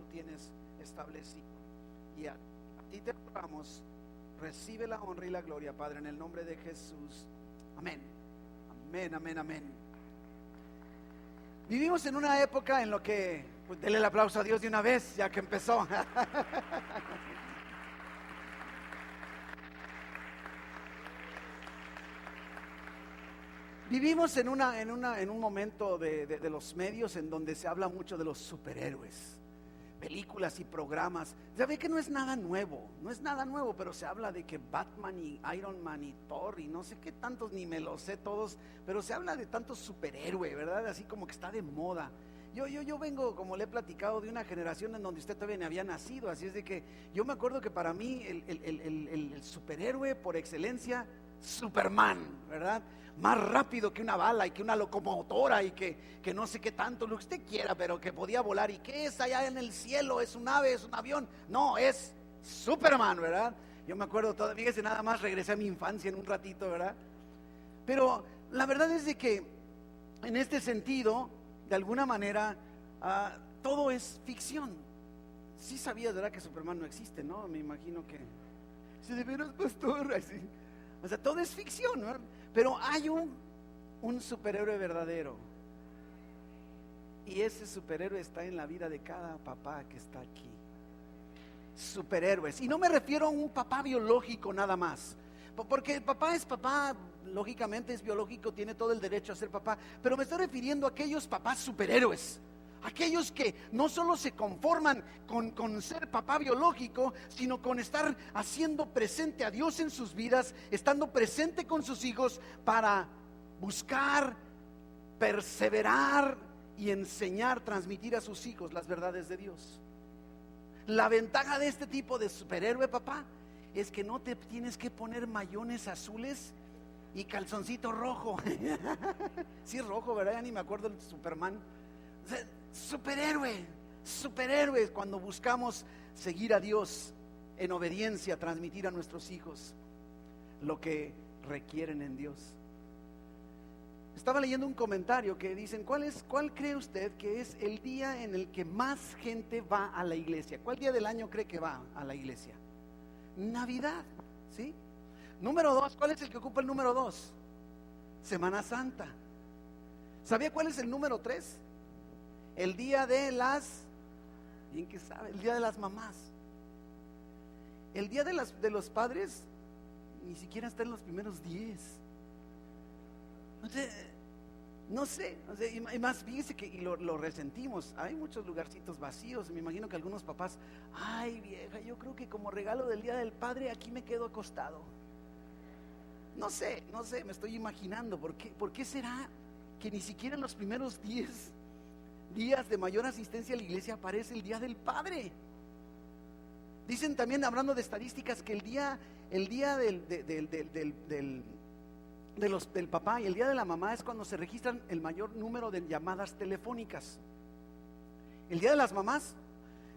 tienes establecido. Y a ti te rogamos, recibe la honra y la gloria, Padre, en el nombre de Jesús. Amén. Amén, amén, amén. Vivimos en una época en lo que, pues denle el aplauso a Dios de una vez, ya que empezó. Vivimos en un momento de los medios en donde se habla mucho de los superhéroes, películas y programas. Ya ve que no es nada nuevo, pero se habla de que Batman y Iron Man y Thor y no sé qué tantos, ni me los sé todos, pero se habla de tantos superhéroes, ¿verdad? Así como que está de moda. Yo vengo, como le he platicado, de una generación en donde usted todavía ni había nacido, así es de que yo me acuerdo que para mí el superhéroe por excelencia, Superman, ¿verdad? Más rápido que una bala y que una locomotora y que no sé qué tanto, lo que usted quiera, pero que podía volar. ¿Y qué es allá en el cielo? ¿Es un ave? ¿Es un avión? No, es Superman, ¿verdad? Yo me acuerdo todavía, fíjese, nada más regresé a mi infancia en un ratito, ¿verdad? Pero la verdad es de que en este sentido, de alguna manera, todo es ficción. Sí sabías, ¿verdad?, que Superman no existe, ¿no? Me imagino que, si de veras, pastor, así. O sea, todo es ficción, ¿no? Pero hay un superhéroe verdadero. Y ese superhéroe está en la vida de cada papá que está aquí. Superhéroes. Y no me refiero a un papá biológico nada más. Porque el papá es papá, lógicamente es biológico, tiene todo el derecho a ser papá. Pero me estoy refiriendo a aquellos papás superhéroes. Aquellos que no solo se conforman con ser papá biológico, sino con estar haciendo presente a Dios en sus vidas, estando presente con sus hijos para buscar, perseverar y enseñar, transmitir a sus hijos las verdades de Dios. La ventaja de este tipo de superhéroe, papá, es que no te tienes que poner mayones azules y calzoncito rojo. Sí es rojo, ¿verdad? Ya ni me acuerdo del Superman. Superhéroes cuando buscamos seguir a Dios en obediencia, transmitir a nuestros hijos lo que requieren en Dios. Estaba leyendo un comentario que dicen, ¿cuál cree usted que es el día en el que más gente va a la iglesia? ¿Cuál día del año cree que va a la iglesia? Navidad, ¿sí? Número 2, ¿cuál es el que ocupa el número 2? Semana Santa. ¿Sabía cuál es el número 3? El día de las, bien que sabe, el día de las mamás. El día de los padres ni siquiera está en los primeros 10. No sé, y más, fíjese que lo resentimos. Hay muchos lugarcitos vacíos. Me imagino que algunos papás, ay vieja, yo creo que como regalo del día del padre aquí me quedo acostado. No sé, me estoy imaginando. ¿Por qué será que ni siquiera en los primeros 10 días de mayor asistencia a la iglesia aparece el día del padre? Dicen también, hablando de estadísticas, que el día del papá y el día de la mamá es cuando se registran el mayor número de llamadas telefónicas. El día de las mamás,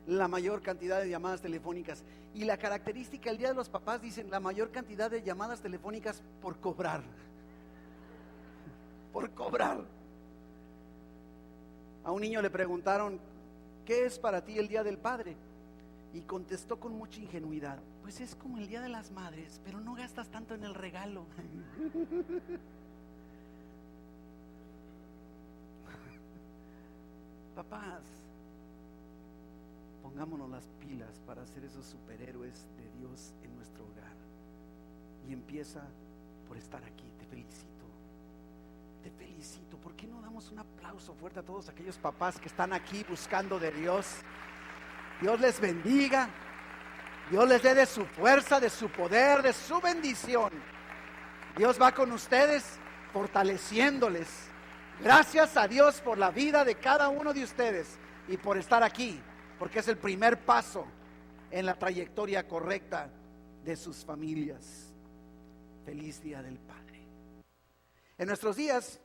la mayor cantidad de llamadas telefónicas. Y la característica, el día de los papás, dicen, la mayor cantidad de llamadas telefónicas por cobrar. Por cobrar. A un niño le preguntaron, ¿qué es para ti el día del padre? Y contestó con mucha ingenuidad, pues es como el día de las madres, pero no gastas tanto en el regalo. Papás, pongámonos las pilas para ser esos superhéroes de Dios en nuestro hogar. Y empieza por estar aquí. Te felicito. ¿Por qué no damos un aplauso fuerte a todos aquellos papás que están aquí buscando de Dios? Dios les bendiga, Dios les dé de su fuerza, de su poder, de su bendición. Dios va con ustedes, fortaleciéndoles. Gracias a Dios por la vida de cada uno de ustedes y por estar aquí, porque es el primer paso en la trayectoria correcta de sus familias. Feliz Día del Padre. En nuestros días,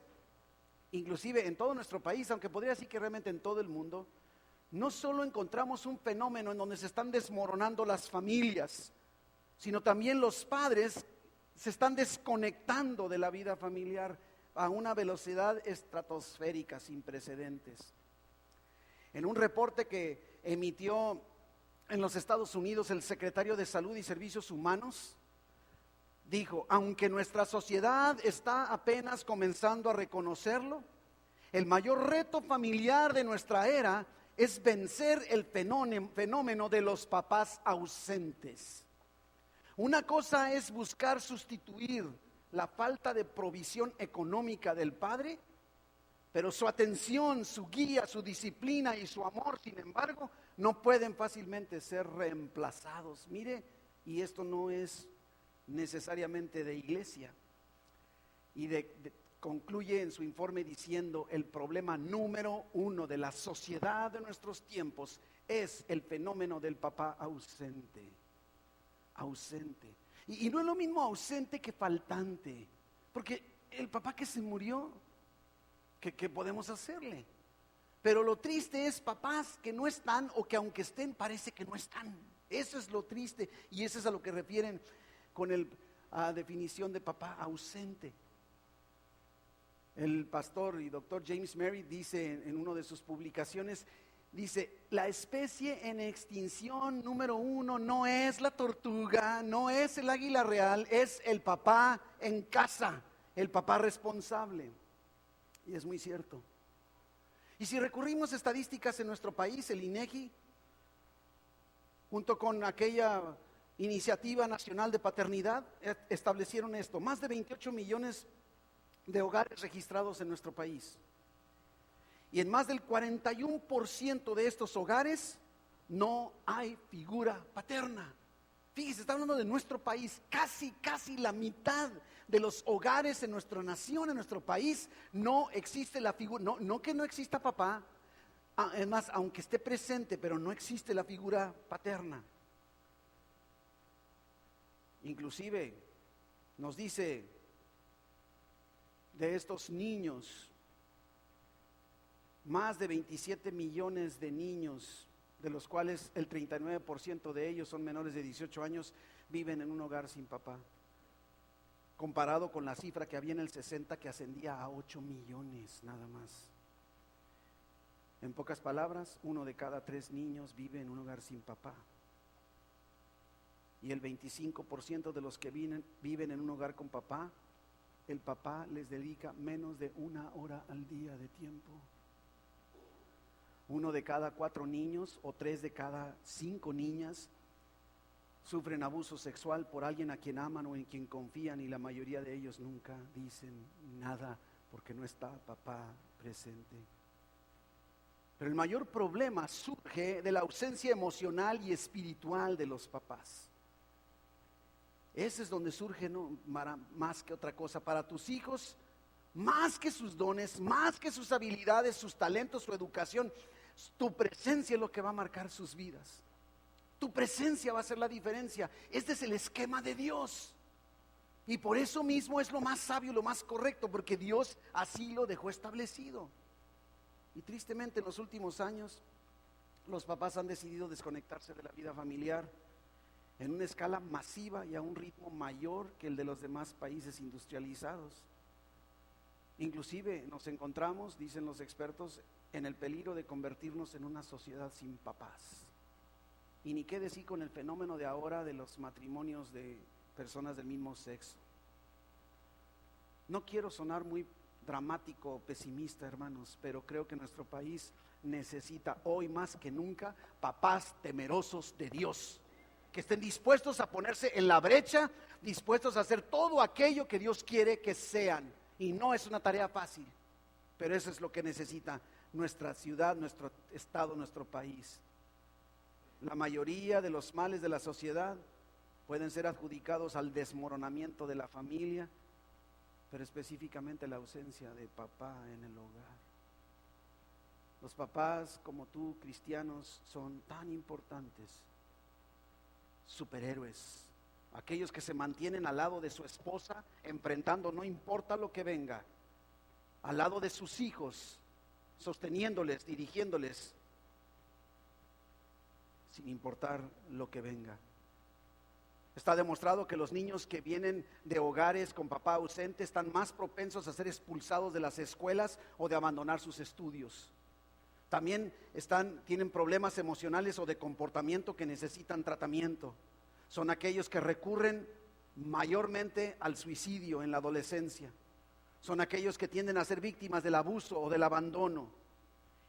inclusive en todo nuestro país, aunque podría decir que realmente en todo el mundo, no solo encontramos un fenómeno en donde se están desmoronando las familias, sino también los padres se están desconectando de la vida familiar a una velocidad estratosférica sin precedentes. En un reporte que emitió en los Estados Unidos el secretario de Salud y Servicios Humanos, dijo: aunque nuestra sociedad está apenas comenzando a reconocerlo, el mayor reto familiar de nuestra era es vencer el fenómeno de los papás ausentes. Una cosa es buscar sustituir la falta de provisión económica del padre, pero su atención, su guía, su disciplina y su amor, sin embargo, no pueden fácilmente ser reemplazados. Mire, y esto no es necesariamente de iglesia. Y concluye en su informe diciendo: el problema número uno de la sociedad de nuestros tiempos es el fenómeno del papá ausente. Ausente. Y no es lo mismo ausente que faltante, porque el papá que se murió, ¿qué podemos hacerle? Pero lo triste es papás que no están, o que aunque estén parece que no están. Eso es lo triste, y eso es a lo que refieren con la definición de papá ausente. El pastor y doctor James Merritt dice en una de sus publicaciones, dice: la especie en extinción número 1 no es la tortuga, no es el águila real, es el papá en casa, el papá responsable. Y es muy cierto. Y si recurrimos a estadísticas en nuestro país, el INEGI, junto con aquella Iniciativa Nacional de Paternidad, establecieron esto: más de 28 millones de hogares registrados en nuestro país. Y en más del 41% de estos hogares no hay figura paterna. Fíjese, está hablando de nuestro país. Casi la mitad de los hogares en nuestra nación, en nuestro país, no existe la figura. No que no exista papá, es más, aunque esté presente, pero no existe la figura paterna. Inclusive nos dice de estos niños, más de 27 millones de niños, de los cuales el 39% de ellos son menores de 18 años, viven en un hogar sin papá, comparado con la cifra que había en el 60, que ascendía a 8 millones nada más. En pocas palabras, 1 de cada 3 niños vive en un hogar sin papá. Y el 25% de los que viven en un hogar con papá, el papá les dedica menos de 1 hora al día de tiempo. 1 de cada 4 niños o 3 de cada 5 niñas sufren abuso sexual por alguien a quien aman o en quien confían, y la mayoría de ellos nunca dicen nada porque no está papá presente. Pero el mayor problema surge de la ausencia emocional y espiritual de los papás. Ese es donde surge, ¿no?, más que otra cosa. Para tus hijos, más que sus dones, más que sus habilidades, sus talentos, su educación, tu presencia es lo que va a marcar sus vidas. Tu presencia va a hacer la diferencia. Este es el esquema de Dios. Y por eso mismo es lo más sabio, lo más correcto, porque Dios así lo dejó establecido. Y tristemente en los últimos años, los papás han decidido desconectarse de la vida familiar en una escala masiva y a un ritmo mayor que el de los demás países industrializados. Inclusive nos encontramos, dicen los expertos, en el peligro de convertirnos en una sociedad sin papás. Y ni qué decir con el fenómeno de ahora de los matrimonios de personas del mismo sexo. No quiero sonar muy dramático o pesimista, hermanos, pero creo que nuestro país necesita hoy más que nunca papás temerosos de Dios, que estén dispuestos a ponerse en la brecha, dispuestos a hacer todo aquello que Dios quiere que sean. Y no es una tarea fácil, pero eso es lo que necesita nuestra ciudad, nuestro estado, nuestro país. La mayoría de los males de la sociedad pueden ser adjudicados al desmoronamiento de la familia, pero específicamente la ausencia de papá en el hogar. Los papás, como tú, cristianos, son tan importantes, superhéroes, aquellos que se mantienen al lado de su esposa, enfrentando no importa lo que venga, al lado de sus hijos, sosteniéndoles, dirigiéndoles, sin importar lo que venga. Está demostrado que los niños que vienen de hogares con papá ausente están más propensos a ser expulsados de las escuelas o de abandonar sus estudios. También tienen problemas emocionales o de comportamiento que necesitan tratamiento. Son aquellos que recurren mayormente al suicidio en la adolescencia. Son aquellos que tienden a ser víctimas del abuso o del abandono.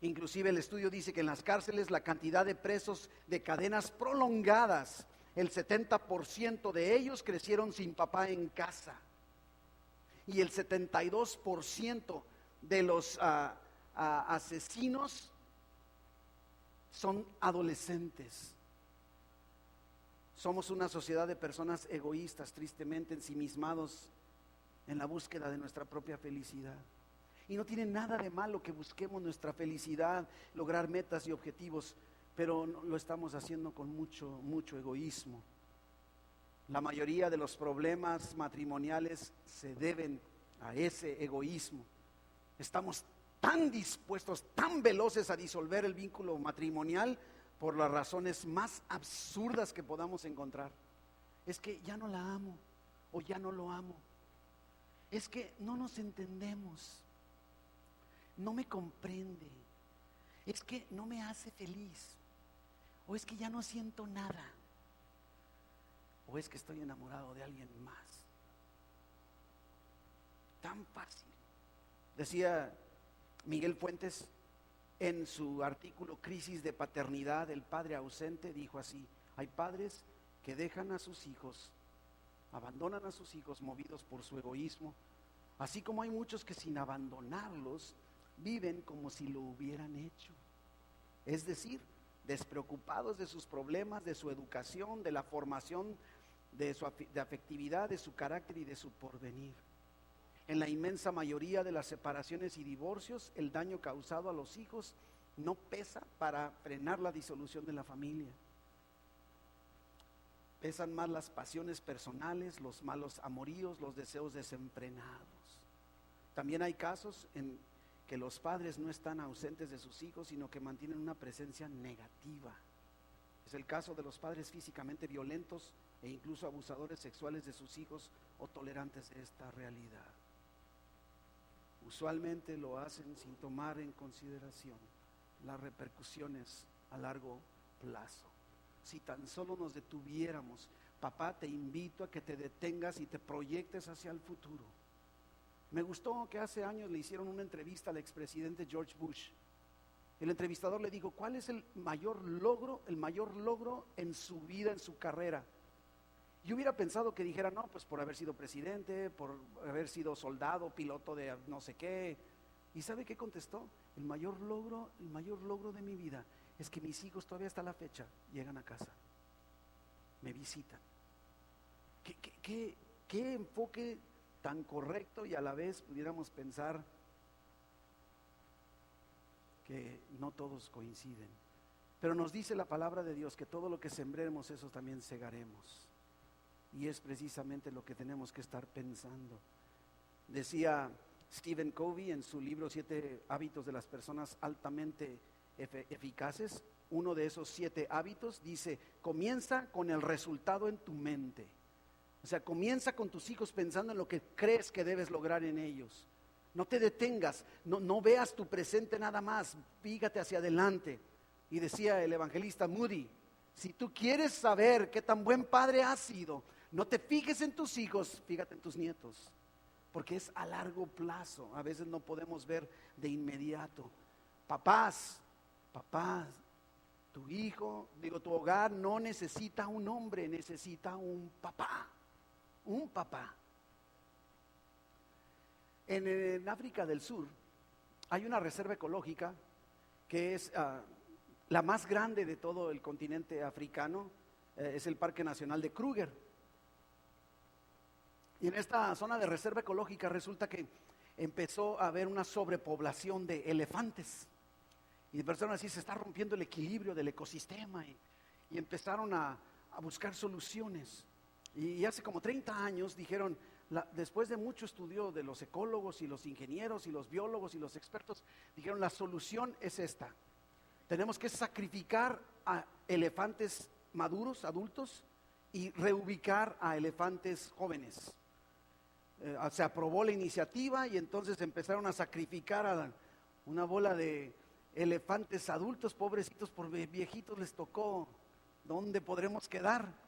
Inclusive el estudio dice que en las cárceles la cantidad de presos de cadenas prolongadas, el 70% de ellos crecieron sin papá en casa. Y el 72% de los asesinos son adolescentes. Somos una sociedad de personas egoístas, tristemente ensimismados en la búsqueda de nuestra propia felicidad. Y no tiene nada de malo que busquemos nuestra felicidad, lograr metas y objetivos, pero lo estamos haciendo con mucho egoísmo. La mayoría de los problemas matrimoniales se deben a ese egoísmo. Estamos tan dispuestos, tan veloces a disolver el vínculo matrimonial por las razones más absurdas que podamos encontrar. Es que ya no la amo o ya no lo amo. Es que no nos entendemos. No me comprende. Es que no me hace feliz. O es que ya no siento nada. O es que estoy enamorado de alguien más. Tan fácil. Decía Miguel Fuentes en su artículo Crisis de Paternidad, el padre ausente, dijo así: hay padres que dejan a sus hijos, abandonan a sus hijos movidos por su egoísmo, así como hay muchos que sin abandonarlos viven como si lo hubieran hecho. Es decir, despreocupados de sus problemas, de su educación, de la formación, de afectividad, de su carácter y de su porvenir. En la inmensa mayoría de las separaciones y divorcios, el daño causado a los hijos no pesa para frenar la disolución de la familia. Pesan más las pasiones personales, los malos amoríos, los deseos desenfrenados. También hay casos en que los padres no están ausentes de sus hijos, sino que mantienen una presencia negativa. Es el caso de los padres físicamente violentos e incluso abusadores sexuales de sus hijos o tolerantes de esta realidad. Usualmente lo hacen sin tomar en consideración las repercusiones a largo plazo. Si tan solo nos detuviéramos, papá, te invito a que te detengas y te proyectes hacia el futuro. Me gustó que hace años le hicieron una entrevista al expresidente George Bush. El entrevistador le dijo: ¿cuál es el mayor logro en su vida, en su carrera? Yo hubiera pensado que dijera: no, pues por haber sido presidente, por haber sido soldado, piloto de no sé qué. ¿Y sabe qué contestó? El mayor logro de mi vida es que mis hijos todavía hasta la fecha llegan a casa, me visitan. ¿Qué enfoque tan correcto? Y a la vez pudiéramos pensar que no todos coinciden. Pero nos dice la palabra de Dios que todo lo que sembremos, eso también segaremos. Y es precisamente lo que tenemos que estar pensando. Decía Stephen Covey en su libro 7 hábitos de las personas altamente eficaces, uno de esos 7 hábitos dice: comienza con el resultado en tu mente. O sea, comienza con tus hijos pensando en lo que crees que debes lograr en ellos. No te detengas, no veas tu presente nada más, fíjate hacia adelante. Y decía el evangelista Moody: si tú quieres saber qué tan buen padre has sido, no te fijes en tus hijos, fíjate en tus nietos, porque es a largo plazo. A veces no podemos ver de inmediato. Papás, tu hogar no necesita un hombre, necesita un papá. Un papá. En África del Sur hay una reserva ecológica que es la más grande de todo el continente africano. Es el Parque Nacional de Kruger. Y en esta zona de reserva ecológica resulta que empezó a haber una sobrepoblación de elefantes. Y empezaron así, se está rompiendo el equilibrio del ecosistema. Y empezaron a buscar soluciones. Y hace como 30 años dijeron, después de mucho estudio de los ecólogos y los ingenieros y los biólogos y los expertos, dijeron: la solución es esta. Tenemos que sacrificar a elefantes maduros, adultos, y reubicar a elefantes jóvenes. Se aprobó la iniciativa y entonces empezaron a sacrificar a una bola de elefantes adultos, pobrecitos, por viejitos les tocó. ¿Dónde podremos quedar?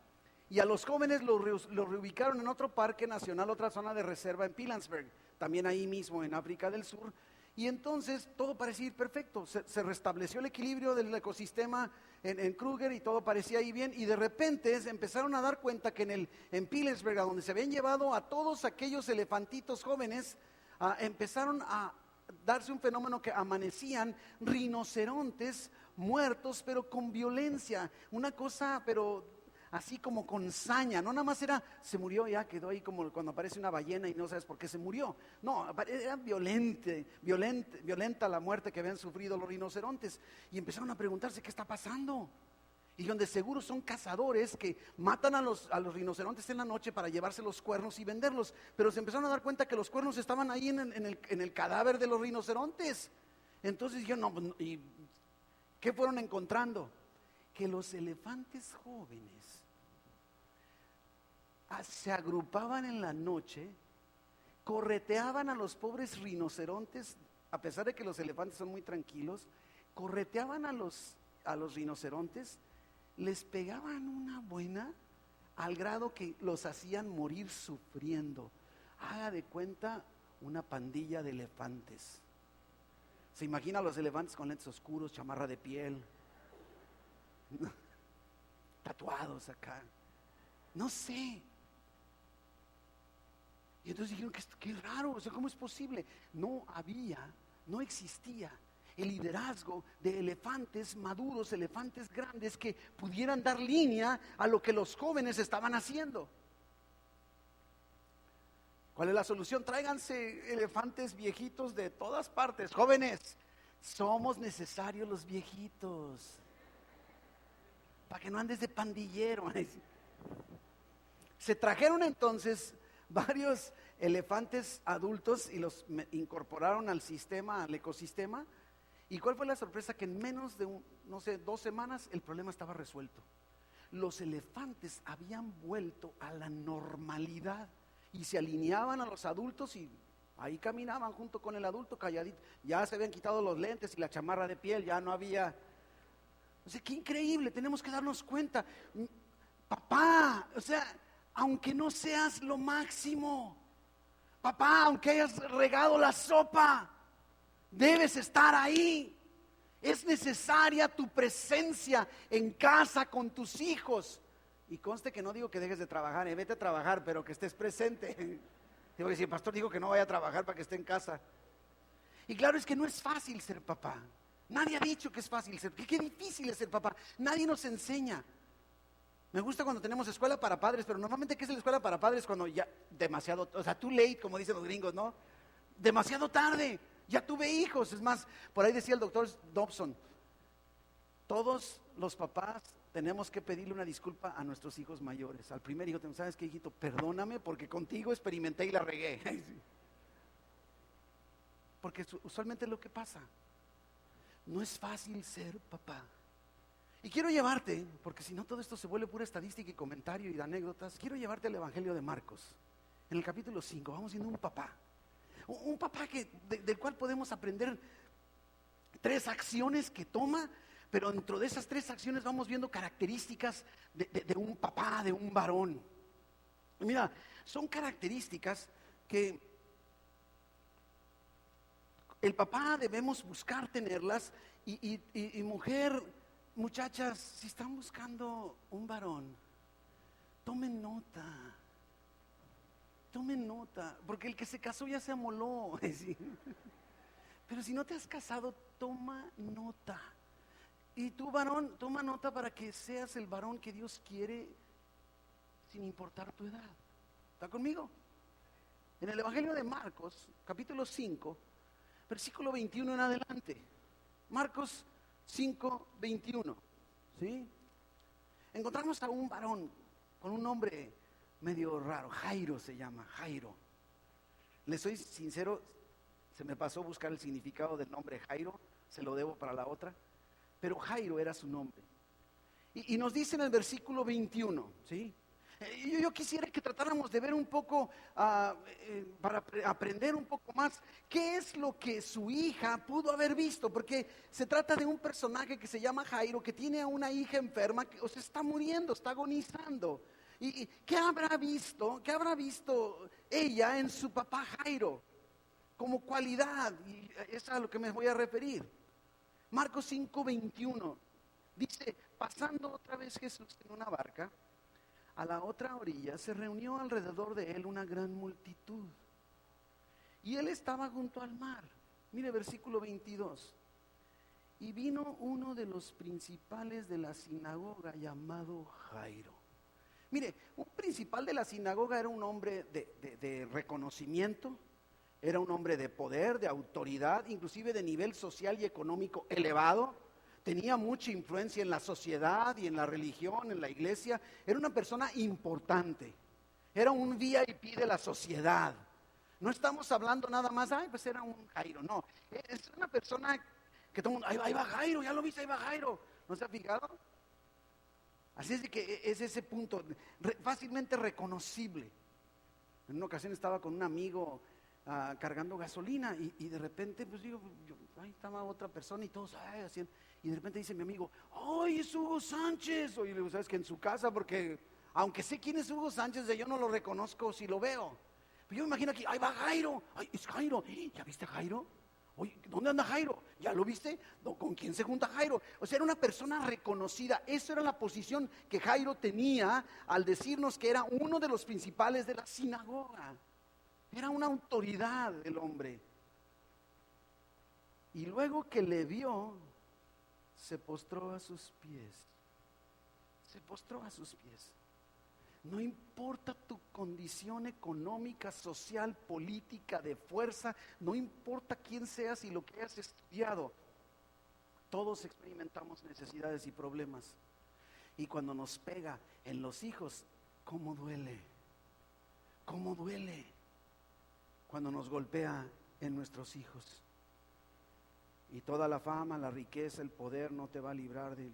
Y a los jóvenes los reubicaron en otro parque nacional, otra zona de reserva en Pilanesberg, también ahí mismo en África del Sur. Y entonces todo parecía ir perfecto, se restableció el equilibrio del ecosistema en Kruger y todo parecía ir bien. Y de repente se empezaron a dar cuenta que en Pilanesberg, a donde se habían llevado a todos aquellos elefantitos jóvenes, empezaron a darse un fenómeno que amanecían rinocerontes muertos, pero con violencia, una cosa, pero así como con saña, no nada más se murió, ya quedó ahí como cuando aparece una ballena y no sabes por qué se murió. No, era violenta la muerte que habían sufrido los rinocerontes. Y empezaron a preguntarse qué está pasando. Y donde seguro son cazadores que matan a los rinocerontes en la noche para llevarse los cuernos y venderlos. Pero se empezaron a dar cuenta que los cuernos estaban ahí en el cadáver de los rinocerontes. Entonces yo no, ¿y qué fueron encontrando? Que los elefantes jóvenes se agrupaban en la noche, correteaban a los pobres rinocerontes, a pesar de que los elefantes son muy tranquilos, correteaban a los rinocerontes, les pegaban una buena al grado que los hacían morir sufriendo. Haga de cuenta una pandilla de elefantes. Se imagina a los elefantes con lentes oscuros, chamarra de piel, tatuados acá, no sé. Y entonces dijeron qué raro, o sea, ¿cómo es posible? No existía el liderazgo de elefantes maduros, elefantes grandes que pudieran dar línea a lo que los jóvenes estaban haciendo. ¿Cuál es la solución? Tráiganse elefantes viejitos de todas partes. Jóvenes, somos necesarios los viejitos, para que no andes de pandillero. Se trajeron entonces varios elefantes adultos y los incorporaron al sistema, al ecosistema. ¿Y cuál fue la sorpresa? Que en menos de 2 semanas el problema estaba resuelto. Los elefantes habían vuelto a la normalidad y se alineaban a los adultos y ahí caminaban junto con el adulto calladito. Ya se habían quitado los lentes y la chamarra de piel, ya no había. O sea, qué increíble, tenemos que darnos cuenta. Papá, o sea, aunque no seas lo máximo, papá, aunque hayas regado la sopa, debes estar ahí. Es necesaria tu presencia en casa con tus hijos. Y conste que no digo que dejes de trabajar, vete a trabajar, pero que estés presente. Digo que si el pastor dijo que no vaya a trabajar para que esté en casa. Y claro, es que no es fácil ser papá. Nadie ha dicho que es fácil ser, qué difícil es ser papá. Nadie nos enseña. Me gusta cuando tenemos escuela para padres, pero normalmente ¿qué es la escuela para padres? Cuando ya demasiado, o sea, too late, como dicen los gringos, ¿no? Demasiado tarde, ya tuve hijos. Es más, por ahí decía el doctor Dobson, todos los papás tenemos que pedirle una disculpa a nuestros hijos mayores. Al primer hijo, ¿sabes qué, hijito? Perdóname porque contigo experimenté y la regué. Porque usualmente es lo que pasa. No es fácil ser papá. Y quiero llevarte, porque si no todo esto se vuelve pura estadística y comentario y de anécdotas, quiero llevarte al Evangelio de Marcos. En el capítulo 5 vamos viendo un papá del cual podemos aprender 3 acciones que toma, pero dentro de esas 3 acciones vamos viendo características de un papá, de un varón. Y mira, son características que el papá debemos buscar tenerlas y mujer, muchachas, si están buscando un varón, tomen nota, porque el que se casó ya se amoló. Pero si no te has casado, toma nota. Y tú, varón, toma nota para que seas el varón que Dios quiere sin importar tu edad. ¿Está conmigo? En el Evangelio de Marcos, capítulo 5, versículo 21 en adelante. Marcos 5, 21. ¿Sí? Encontramos a un varón con un nombre medio raro. Jairo se llama, Jairo. Les soy sincero, se me pasó buscar el significado del nombre Jairo, se lo debo para la otra, pero Jairo era su nombre. Y nos dice en el versículo 21, ¿sí? Yo quisiera que tratáramos de ver un poco, para aprender un poco más, qué es lo que su hija pudo haber visto, porque se trata de un personaje que se llama Jairo, que tiene a una hija enferma, que o sea, está muriendo, está agonizando. ¿Y qué habrá visto? ¿Qué habrá visto ella en su papá Jairo? Como cualidad, y es a lo que me voy a referir. Marcos 5:21 dice, pasando otra vez Jesús en una barca, a la otra orilla se reunió alrededor de él una gran multitud. Y él estaba junto al mar. Mire versículo 22. Y vino uno de los principales de la sinagoga llamado Jairo. Mire, un principal de la sinagoga era un hombre de reconocimiento, era un hombre de poder, de autoridad, inclusive de nivel social y económico elevado. Tenía mucha influencia en la sociedad y en la religión, en la iglesia. Era una persona importante. Era un VIP de la sociedad. No estamos hablando nada más, ay, pues era un Jairo. No, es una persona que todo el mundo, ahí va Jairo, ya lo viste, ahí va Jairo. ¿No se ha fijado? Así es de que es ese punto, fácilmente reconocible. En una ocasión estaba con un amigo cargando gasolina y de repente, pues digo, ahí estaba otra persona y todos, hacían. Y de repente dice mi amigo, ¡ay, es Hugo Sánchez! Oye, le digo, ¿sabes que en su casa? Porque aunque sé quién es Hugo Sánchez, yo no lo reconozco si lo veo. Pero yo me imagino aquí, ¡ahí va Jairo! ¡Ay, es Jairo! ¿Ya viste a Jairo? Oye, ¿dónde anda Jairo? ¿Ya lo viste? No, ¿con quién se junta Jairo? O sea, era una persona reconocida. Esa era la posición que Jairo tenía al decirnos que era uno de los principales de la sinagoga. Era una autoridad el hombre. Y luego que le vio, se postró a sus pies. Se postró a sus pies. No importa tu condición económica, social, política, de fuerza, no importa quién seas y lo que hayas estudiado, todos experimentamos necesidades y problemas. Y cuando nos pega en los hijos, ¿cómo duele? ¿Cómo duele cuando nos golpea en nuestros hijos? Y toda la fama, la riqueza, el poder no te va a librar de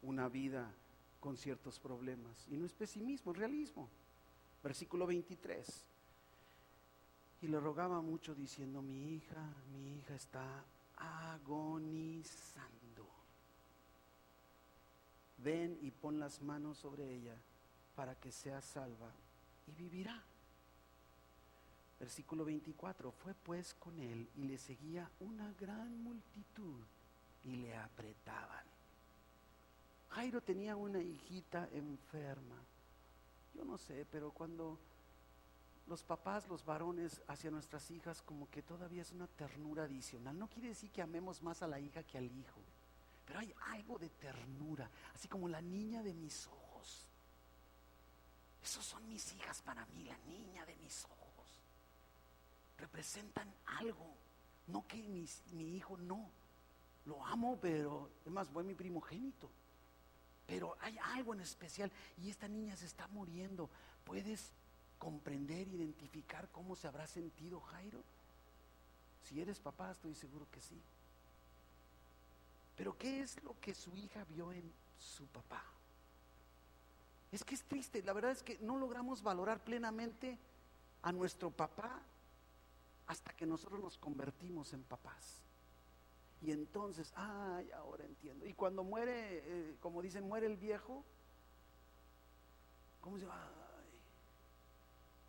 una vida con ciertos problemas. Y no es pesimismo, es realismo. Versículo 23. Y le rogaba mucho diciendo, mi hija está agonizando. Ven y pon las manos sobre ella para que sea salva y vivirá. Versículo 24, fue pues con él y le seguía una gran multitud y le apretaban. Jairo tenía una hijita enferma. Yo no sé, pero cuando los papás, los varones hacia nuestras hijas, como que todavía es una ternura adicional. No quiere decir que amemos más a la hija que al hijo, pero hay algo de ternura, así como la niña de mis ojos. Esos son mis hijas para mí, la niña de mis ojos. Representan algo, no que mi hijo no, lo amo, pero es más, fue mi primogénito, pero hay algo en especial y esta niña se está muriendo. ¿Puedes comprender, identificar cómo se habrá sentido Jairo? Si eres papá, estoy seguro que sí. Pero ¿qué es lo que su hija vio en su papá? Es que es triste, la verdad es que no logramos valorar plenamente a nuestro papá hasta que nosotros nos convertimos en papás. Y entonces, ahora entiendo. Y cuando muere, como dicen, muere el viejo, ¿cómo se va?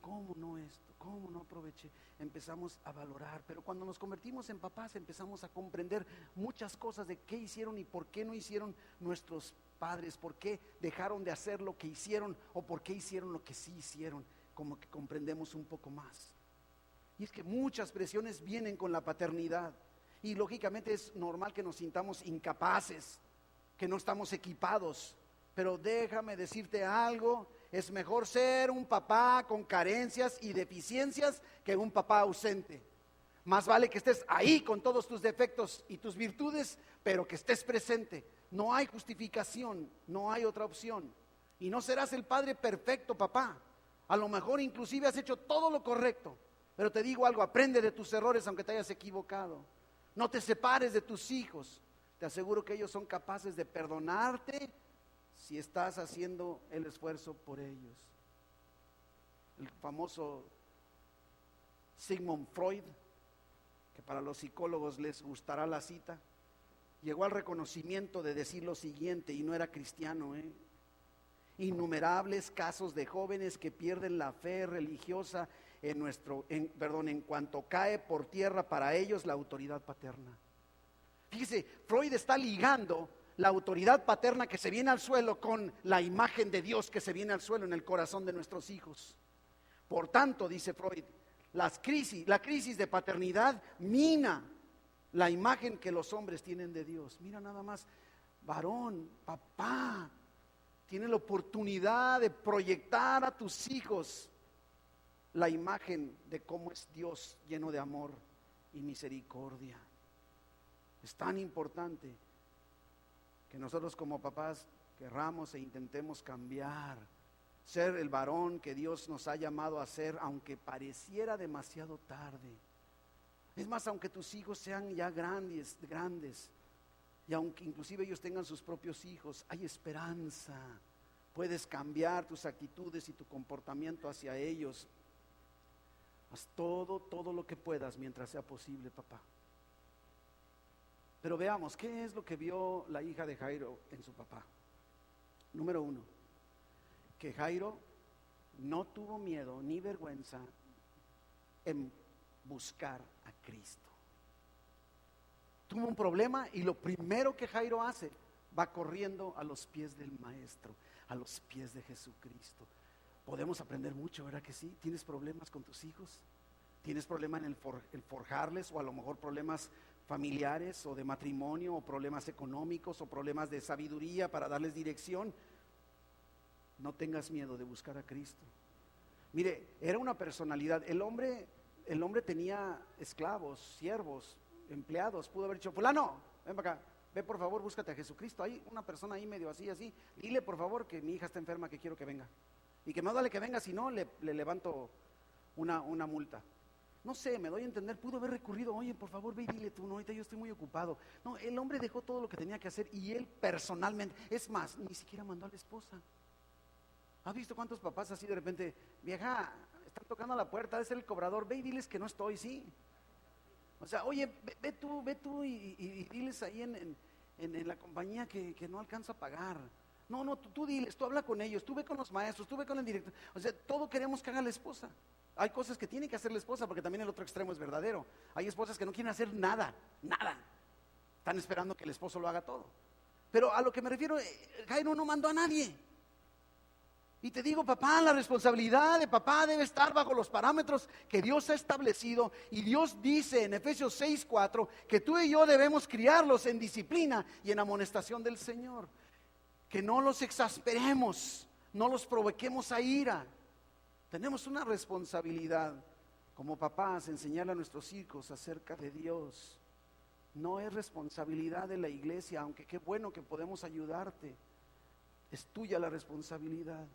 ¿Cómo no esto? ¿Cómo no aproveché? Empezamos a valorar, pero cuando nos convertimos en papás empezamos a comprender muchas cosas de qué hicieron y por qué no hicieron nuestros padres, por qué dejaron de hacer lo que hicieron o por qué hicieron lo que sí hicieron, como que comprendemos un poco más. Y es que muchas presiones vienen con la paternidad y lógicamente es normal que nos sintamos incapaces, que no estamos equipados, pero déjame decirte algo, es mejor ser un papá con carencias y deficiencias que un papá ausente. Más vale que estés ahí con todos tus defectos y tus virtudes, pero que estés presente. No hay justificación, no hay otra opción. Y no serás el padre perfecto, papá. A lo mejor inclusive has hecho todo lo correcto. Pero te digo algo, aprende de tus errores aunque te hayas equivocado. No te separes de tus hijos. Te aseguro que ellos son capaces de perdonarte si estás haciendo el esfuerzo por ellos. el famoso Sigmund Freud, que para los psicólogos les gustará la cita, llegó al reconocimiento de decir lo siguiente, y no era cristiano, innumerables casos de jóvenes que pierden la fe religiosa en cuanto cae por tierra para ellos la autoridad paterna. Fíjese, Freud está ligando la autoridad paterna que se viene al suelo con la imagen de Dios que se viene al suelo en el corazón de nuestros hijos. Por tanto, dice Freud, la crisis de paternidad mina la imagen que los hombres tienen de Dios. Mira nada más, varón, papá, tiene la oportunidad de proyectar a tus hijos la imagen de cómo es Dios lleno de amor y misericordia. Es tan importante que nosotros como papás querramos e intentemos cambiar, ser el varón que Dios nos ha llamado a ser, aunque pareciera demasiado tarde. Es más, aunque tus hijos sean ya grandes, y aunque inclusive ellos tengan sus propios hijos, hay esperanza. Puedes cambiar tus actitudes y tu comportamiento hacia ellos. Haz todo lo que puedas mientras sea posible, papá. Pero veamos, ¿qué es lo que vio la hija de Jairo en su papá? Número 1, que Jairo no tuvo miedo ni vergüenza en buscar a Cristo. Tuvo un problema y lo primero que Jairo hace, va corriendo a los pies del Maestro, a los pies de Jesucristo. Podemos aprender mucho, ¿verdad que sí? ¿Tienes problemas con tus hijos? ¿Tienes problemas en el forjarles, o a lo mejor problemas familiares o de matrimonio, o problemas económicos, o problemas de sabiduría para darles dirección? No tengas miedo de buscar a Cristo. Mire, era una personalidad. El hombre tenía esclavos, siervos, empleados. Pudo haber dicho, fulano, ven para acá, ve por favor, búscate a Jesucristo. Hay una persona ahí medio así, dile por favor que mi hija está enferma, que quiero que venga. Y que más vale que venga, si no, le levanto una multa. No sé, me doy a entender, pudo haber recurrido, oye, por favor, ve y dile tú, no, ahorita yo estoy muy ocupado. No, el hombre dejó todo lo que tenía que hacer, y él personalmente, es más, ni siquiera mandó a la esposa. ¿Has visto cuántos papás así de repente, vieja, están tocando a la puerta, debe ser el cobrador, ve y diles que no estoy, sí? O sea, oye, ve tú y diles ahí en la compañía que no alcanzo a pagar. No, tú diles, tú habla con ellos, tú ve con los maestros, tú ve con el director. O sea, todo queremos que haga la esposa. Hay cosas que tiene que hacer la esposa, porque también el otro extremo es verdadero. Hay esposas que no quieren hacer nada. Están esperando que el esposo lo haga todo. Pero a lo que me refiero, Jairo no mandó a nadie. Y te digo, papá, la responsabilidad de papá debe estar bajo los parámetros que Dios ha establecido. Y Dios dice en Efesios 6:4 que tú y yo debemos criarlos en disciplina y en amonestación del Señor. Que no los exasperemos, no los provoquemos a ira. Tenemos una responsabilidad como papás, enseñarle a nuestros hijos acerca de Dios. No es responsabilidad de la iglesia, aunque qué bueno que podemos ayudarte. Es tuya la responsabilidad.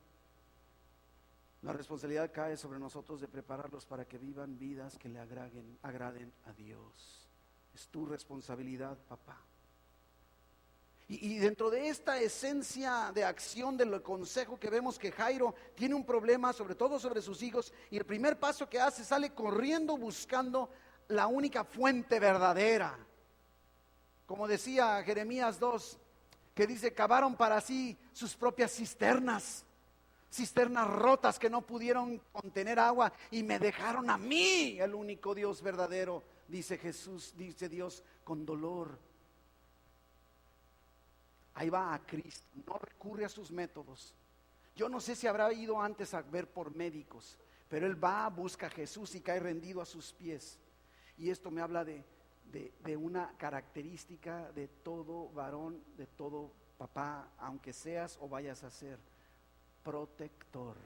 La responsabilidad cae sobre nosotros de prepararlos para que vivan vidas que le agraden a Dios. Es tu responsabilidad, papá. Y dentro de esta esencia de acción del consejo que vemos que Jairo tiene un problema, sobre todo sobre sus hijos, y el primer paso que hace, sale corriendo buscando la única fuente verdadera. Como decía Jeremías 2, que dice, cavaron para sí sus propias cisternas rotas que no pudieron contener agua, y me dejaron a mí, el único Dios verdadero, dice Jesús, dice Dios con dolor. Ahí va a Cristo, no recurre a sus métodos. Yo no sé si habrá ido antes a ver por médicos, pero él va, busca a Jesús y cae rendido a sus pies. Y esto me habla de una característica de todo varón, de todo papá, aunque seas o vayas a ser: protector.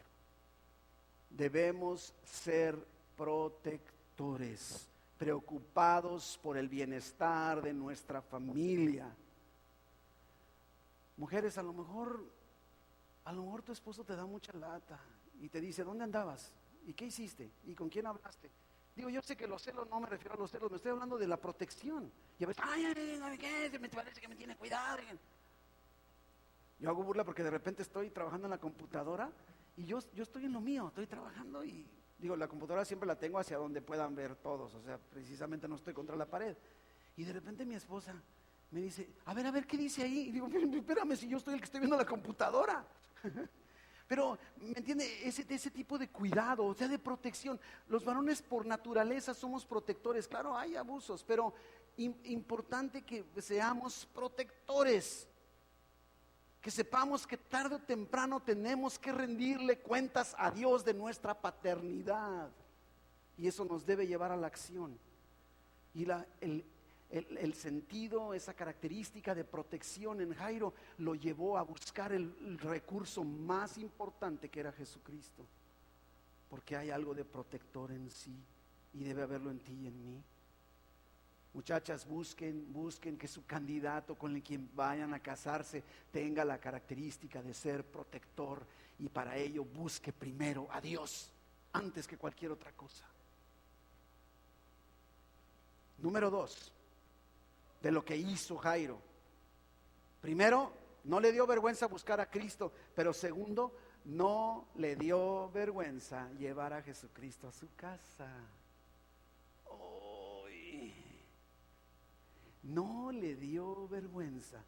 Debemos ser protectores, preocupados por el bienestar de nuestra familia. Mujeres, a lo mejor tu esposo te da mucha lata y te dice, ¿dónde andabas? ¿Y qué hiciste? ¿Y con quién hablaste? Digo, yo sé que los celos, no me refiero a los celos, me estoy hablando de la protección. Y a veces, ¿qué? Me parece que me tiene cuidado. Yo hago burla porque de repente estoy trabajando en la computadora Y yo estoy en lo mío, estoy trabajando y digo, la computadora siempre la tengo hacia donde puedan ver todos, o sea, precisamente no estoy contra la pared. Y de repente mi esposa me dice, a ver, ¿qué dice ahí? Y digo, espérame, si yo estoy el que estoy viendo la computadora. Pero, ¿me entiende? Ese tipo de cuidado, o sea, de protección. Los varones por naturaleza somos protectores. Claro, hay abusos, pero importante que seamos protectores. Que sepamos que tarde o temprano tenemos que rendirle cuentas a Dios de nuestra paternidad. Y eso nos debe llevar a la acción. Y el sentido, esa característica de protección en Jairo lo llevó a buscar el recurso más importante, que era Jesucristo. Porque hay algo de protector en sí y debe haberlo en ti y en mí. Muchachas, busquen que su candidato con el quien vayan a casarse tenga la característica de ser protector, y para ello busque primero a Dios antes que cualquier otra cosa. Número 2, de lo que hizo Jairo. Primero, no le dio vergüenza buscar a Cristo, pero segundo, no le dio vergüenza llevar a Jesucristo a su casa. No le dio vergüenza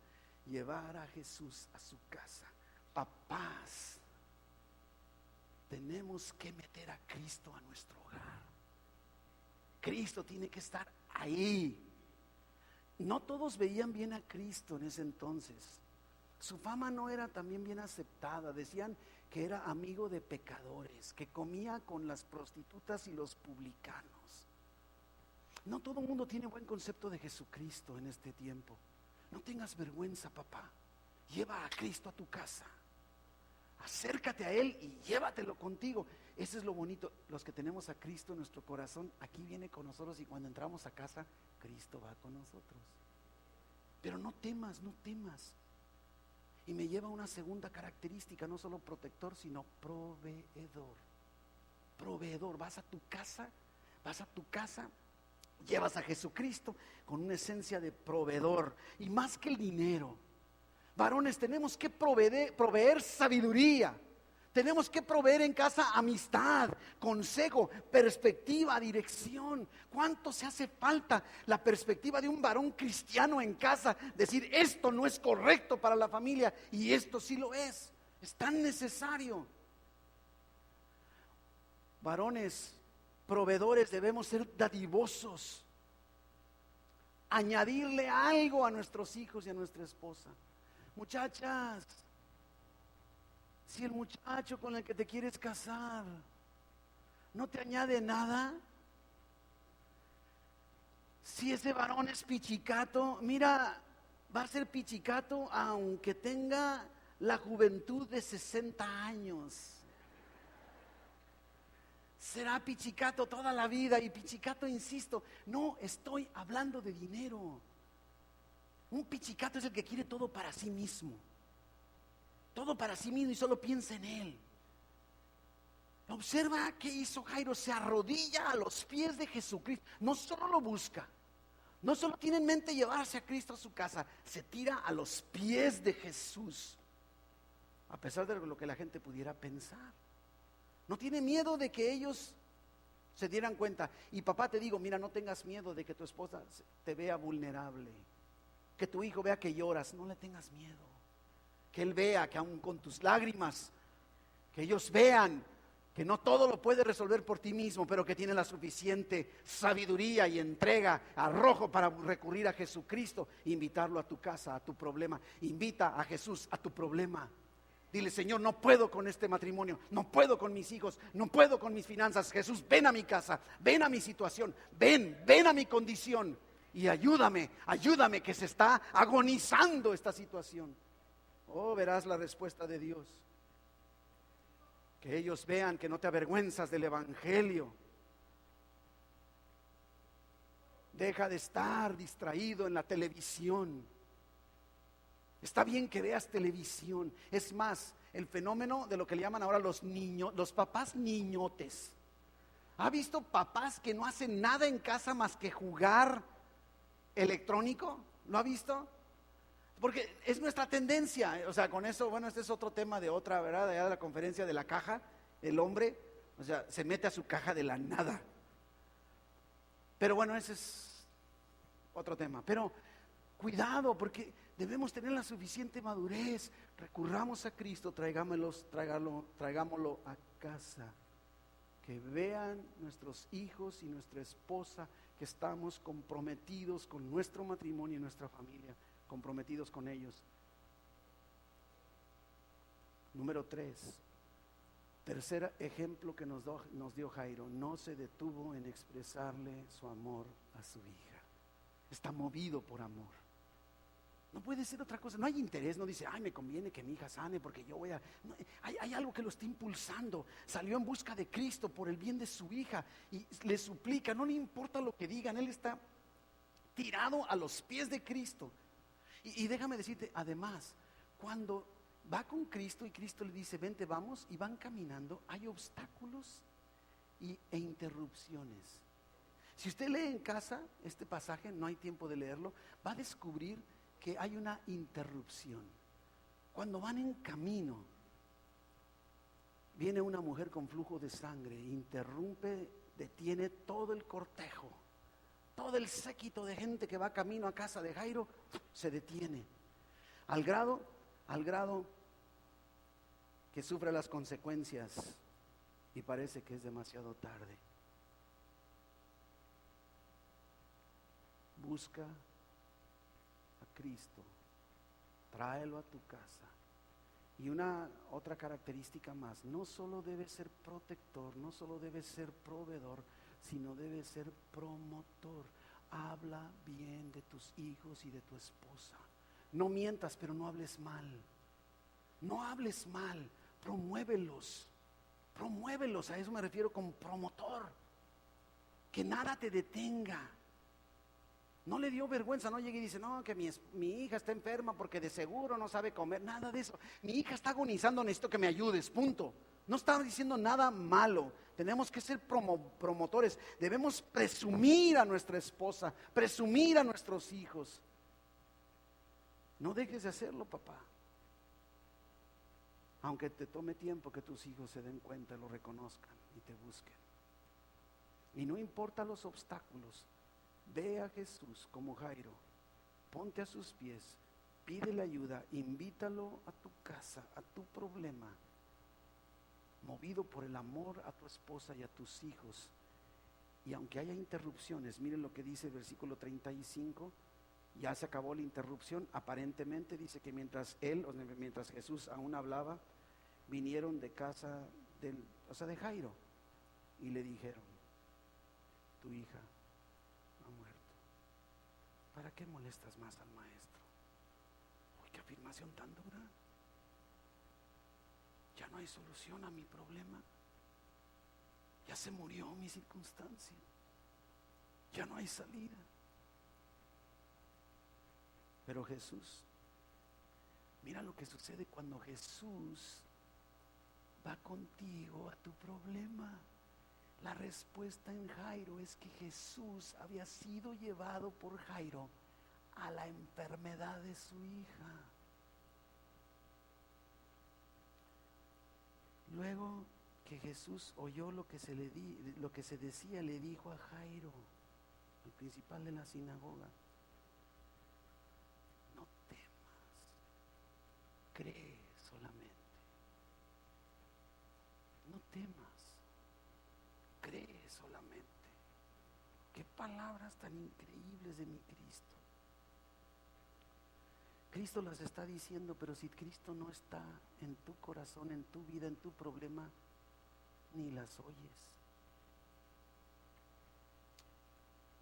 llevar a Jesús a su casa. Papás, tenemos que meter a Cristo a nuestro hogar. Cristo tiene que estar ahí. No todos veían bien a Cristo en ese entonces. Su fama no era también bien aceptada. Decían que era amigo de pecadores, que comía con las prostitutas y los publicanos. No todo el mundo tiene buen concepto de Jesucristo en este tiempo. No tengas vergüenza, papá. Lleva a Cristo a tu casa. Acércate a Él y llévatelo contigo. Ese es lo bonito. Los que tenemos a Cristo en nuestro corazón, aquí viene con nosotros, y cuando entramos a casa, Cristo va con nosotros. Pero no temas. Y me lleva a una segunda característica, no solo protector, sino proveedor. Proveedor. Vas a tu casa, llevas a Jesucristo con una esencia de proveedor. Y más que el dinero, varones, tenemos que proveer sabiduría. Tenemos que proveer en casa amistad, consejo, perspectiva, dirección. ¿Cuánto se hace falta la perspectiva de un varón cristiano en casa? Decir, esto no es correcto para la familia y esto sí lo es. Es tan necesario. Varones proveedores, debemos ser dadivosos, añadirle algo a nuestros hijos y a nuestra esposa. Muchachas, si el muchacho con el que te quieres casar no te añade nada, si ese varón es pichicato, mira, va a ser pichicato aunque tenga la juventud de 60 años. Será pichicato toda la vida. Y pichicato, insisto, no estoy hablando de dinero. Un pichicato es el que quiere todo para sí mismo. Todo para sí mismo y solo piensa en él. Observa qué hizo Jairo. Se arrodilla a los pies de Jesucristo. No solo lo busca, no solo tiene en mente llevarse a Cristo a su casa, se tira a los pies de Jesús, a pesar de lo que la gente pudiera pensar. No tiene miedo de que ellos se dieran cuenta. Y papá, te digo, mira, no tengas miedo de que tu esposa te vea vulnerable, que tu hijo vea que lloras. No le tengas miedo. Que él vea que aun con tus lágrimas, que ellos vean que no todo lo puedes resolver por ti mismo, pero que tienes la suficiente sabiduría y entrega, arrojo para recurrir a Jesucristo e invitarlo a tu casa, a tu problema. Invita a Jesús a tu problema. Dile, Señor, no puedo con este matrimonio, no puedo con mis hijos, no puedo con mis finanzas. Jesús, ven a mi casa, ven a mi situación, ven a mi condición y ayúdame que se está agonizando esta situación. Oh, verás la respuesta de Dios. Que ellos vean que no te avergüenzas del evangelio. Deja de estar distraído en la televisión. Está bien que veas televisión. Es más, el fenómeno de lo que le llaman ahora los niños, los papás niñotes. ¿Ha visto papás que no hacen nada en casa más que jugar electrónico? ¿Lo ha visto? Porque es nuestra tendencia, o sea, con eso, bueno, este es otro tema de otra, ¿verdad? Allá de la conferencia de la caja, el hombre, o sea, se mete a su caja de la nada. Pero bueno, ese es otro tema. Pero cuidado, porque debemos tener la suficiente madurez. Recurramos a Cristo, traigámoslo a casa. Que vean nuestros hijos y nuestra esposa que estamos comprometidos con nuestro matrimonio y nuestra familia, comprometidos con ellos. Número 3, tercer ejemplo que nos dio Jairo: no se detuvo en expresarle su amor a su hija. Está movido por amor. No puede ser otra cosa, no hay interés, no dice, ay, me conviene que mi hija sane porque yo voy a... No, hay algo que lo está impulsando. Salió en busca de Cristo por el bien de su hija y le suplica, no le importa lo que digan, él está tirado a los pies de Cristo. Y déjame decirte, además, cuando va con Cristo y Cristo le dice, vente, vamos, y van caminando, hay obstáculos e interrupciones. Si usted lee en casa este pasaje, no hay tiempo de leerlo, va a descubrir que hay una interrupción. Cuando van en camino, viene una mujer con flujo de sangre, interrumpe, detiene todo el cortejo, todo el séquito de gente que va camino a casa de Jairo, se detiene, al grado que sufre las consecuencias y parece que es demasiado tarde. Busca a Cristo, tráelo a tu casa. Y una otra característica más: no solo debe ser protector, no solo debe ser proveedor, sino debe ser promotor. Habla bien de tus hijos y de tu esposa. No mientas, pero no hables mal. No hables mal, promuévelos. Promuévelos, a eso me refiero con promotor. Que nada te detenga. No le dio vergüenza, no llegue y dice, no, que mi hija está enferma porque de seguro no sabe comer, nada de eso. Mi hija está agonizando, necesito que me ayudes, punto. No está diciendo nada malo. Tenemos que ser promotores. Debemos presumir a nuestra esposa, presumir a nuestros hijos. No dejes de hacerlo, papá. Aunque te tome tiempo que tus hijos se den cuenta, lo reconozcan y te busquen. Y no importa los obstáculos. Ve a Jesús como Jairo, ponte a sus pies, pídele ayuda, invítalo a tu casa, a tu problema, movido por el amor a tu esposa y a tus hijos. Y aunque haya interrupciones, miren lo que dice el versículo 35, ya se acabó la interrupción. Aparentemente dice que mientras Jesús aún hablaba, vinieron de casa de Jairo y le dijeron, tu hija ha muerto. ¿Para qué molestas más al maestro? Uy, qué afirmación tan dura. Ya no hay solución a mi problema. Ya se murió mi circunstancia. Ya no hay salida. Pero Jesús, mira lo que sucede cuando Jesús va contigo a tu problema. La respuesta en Jairo es que Jesús había sido llevado por Jairo a la enfermedad de su hija. Luego que Jesús oyó lo que se decía, le dijo a Jairo, el principal de la sinagoga, no temas, cree solamente. No temas. Cree solamente. Qué palabras tan increíbles de mi Cristo. Cristo las está diciendo, pero si Cristo no está en tu corazón, en tu vida, en tu problema, ni las oyes.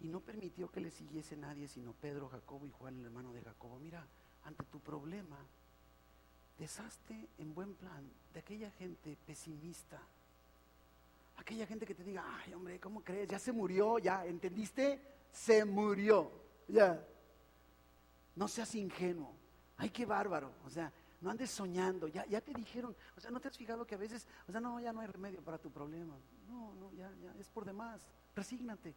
Y no permitió que le siguiese nadie, sino Pedro, Jacobo y Juan, el hermano de Jacobo. Mira, ante tu problema, deshazte en buen plan de aquella gente pesimista. Aquella gente que te diga, ay hombre, ¿cómo crees? Ya se murió, ya, ¿entendiste? Se murió, ya. No seas ingenuo. Ay, qué bárbaro. O sea, no andes soñando. Ya te dijeron, o sea, ¿no te has fijado que a veces, no, ya no hay remedio para tu problema? No, ya, es por demás. Resígnate.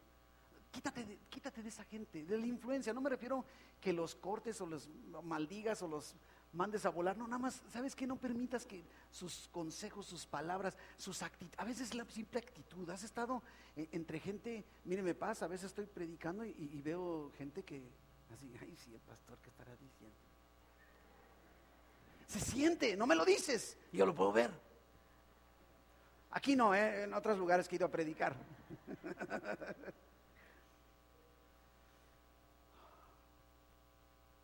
Quítate de esa gente, de la influencia. No me refiero que los cortes o los maldigas o los mandes a volar. No, nada más, ¿sabes qué? No permitas que sus consejos, sus palabras, sus actitudes, a veces la simple actitud. Has estado entre gente, mire, me pasa, a veces estoy predicando y veo gente que así, ay, sí, el pastor, ¿qué estará diciendo? Se siente, no me lo dices, yo lo puedo ver. Aquí no, en otros lugares que he ido a predicar.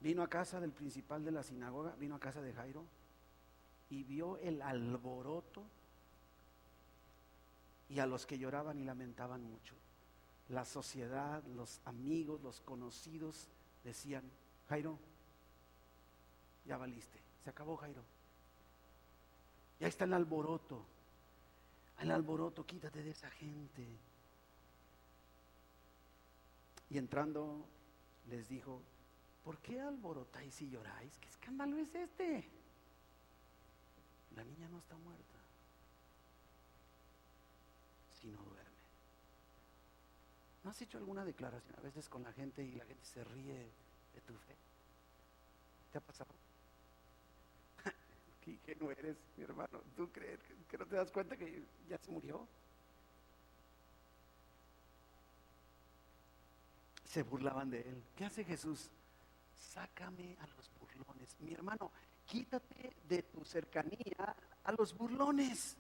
Vino a casa del principal de la sinagoga, vino a casa de Jairo y vio el alboroto y a los que lloraban y lamentaban mucho. La sociedad, los amigos, los conocidos decían: Jairo, ya valiste, se acabó, Jairo. Ya está el alboroto, quítate de esa gente. Y entrando les dijo: ¿por qué alborotáis y lloráis? ¿Qué escándalo es este? La niña no está muerta, sino duerme. ¿No has hecho alguna declaración a veces con la gente y la gente se ríe de tu fe? ¿Te ha pasado? ¿Qué no eres, mi hermano? ¿Tú crees que no te das cuenta que ya se murió? Se burlaban de él. ¿Qué hace Jesús? Sácame a los burlones. Mi hermano, quítate de tu cercanía a los burlones,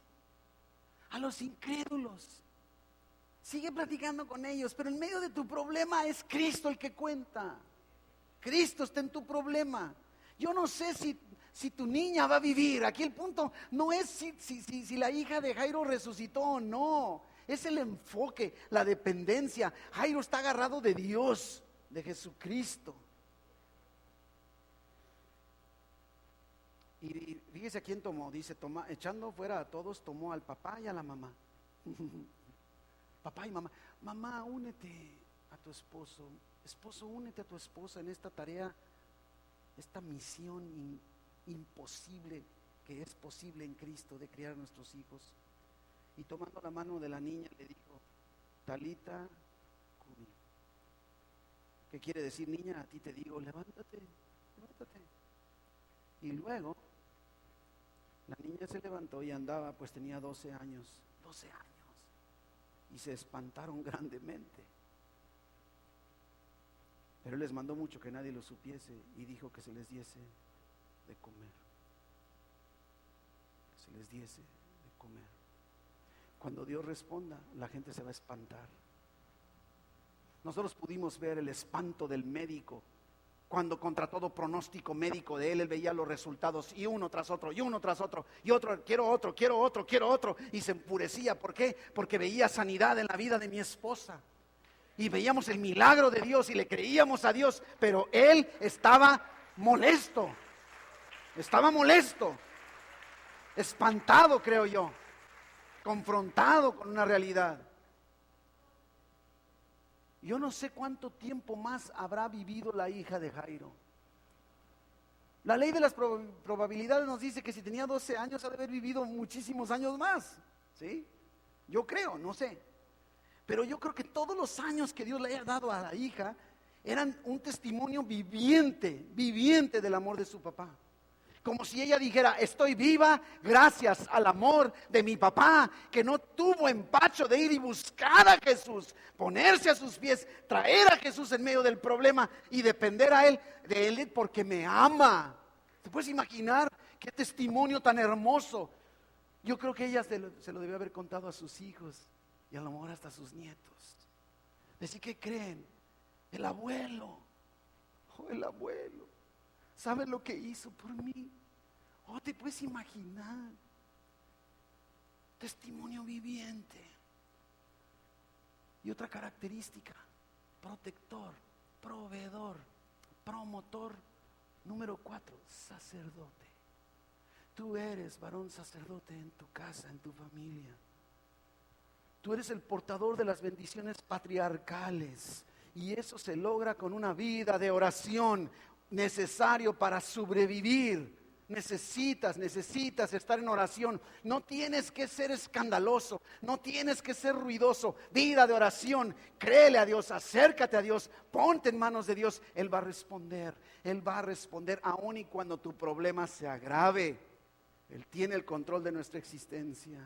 a los incrédulos. Sigue platicando con ellos, pero en medio de tu problema es Cristo el que cuenta. Cristo está en tu problema. Yo no sé si tu niña va a vivir. Aquí el punto no es si la hija de Jairo resucitó o no. Es el enfoque, la dependencia. Jairo está agarrado de Dios, de Jesucristo. Y fíjese a quién tomó. Dice, echando fuera a todos, tomó al papá y a la mamá. Papá y mamá. Mamá, únete a tu esposo. Esposo, únete a tu esposa en esta tarea, esta misión imposible que es posible en Cristo de criar a nuestros hijos. Y tomando la mano de la niña le dijo: Talita cumi. ¿Qué quiere decir? Niña, a ti te digo, levántate. Y luego la niña se levantó y andaba, pues tenía 12 años, y se espantaron grandemente. Pero él les mandó mucho que nadie lo supiese y dijo que se les diese de comer. Que se les diese de comer. Cuando Dios responda, la gente se va a espantar. Nosotros pudimos ver el espanto del médico cuando contra todo pronóstico médico de él veía los resultados, y uno tras otro, y otro, quiero otro, y se enfurecía. ¿Por qué? Porque veía sanidad en la vida de mi esposa, y veíamos el milagro de Dios, y le creíamos a Dios, pero él estaba molesto, espantado, creo yo, confrontado con una realidad. Yo no sé cuánto tiempo más habrá vivido la hija de Jairo. La ley de las probabilidades nos dice que si tenía 12 años ha de haber vivido muchísimos años más, ¿sí? Yo creo, no sé. Pero yo creo que todos los años que Dios le haya dado a la hija eran un testimonio viviente del amor de su papá. Como si ella dijera: estoy viva gracias al amor de mi papá, que no tuvo empacho de ir y buscar a Jesús, ponerse a sus pies, traer a Jesús en medio del problema y depender de él porque me ama. ¿Te puedes imaginar qué testimonio tan hermoso? Yo creo que ella se lo debió haber contado a sus hijos y a lo mejor hasta a sus nietos. Decir, ¿qué creen? El abuelo, ¿sabes lo que hizo por mí? Oh, te puedes imaginar. Testimonio viviente. Y otra característica: protector, proveedor, promotor. Número 4, sacerdote. Tú eres varón sacerdote en tu casa, en tu familia. Tú eres el portador de las bendiciones patriarcales. Y eso se logra con una vida de oración, necesario para sobrevivir. Necesitas estar en oración. No tienes que ser escandaloso, no tienes que ser ruidoso. Vida de oración, créele a Dios, acércate a Dios, ponte en manos de Dios. Él va a responder, Él va a responder aun y cuando tu problema se agrave. Él tiene el control de nuestra existencia.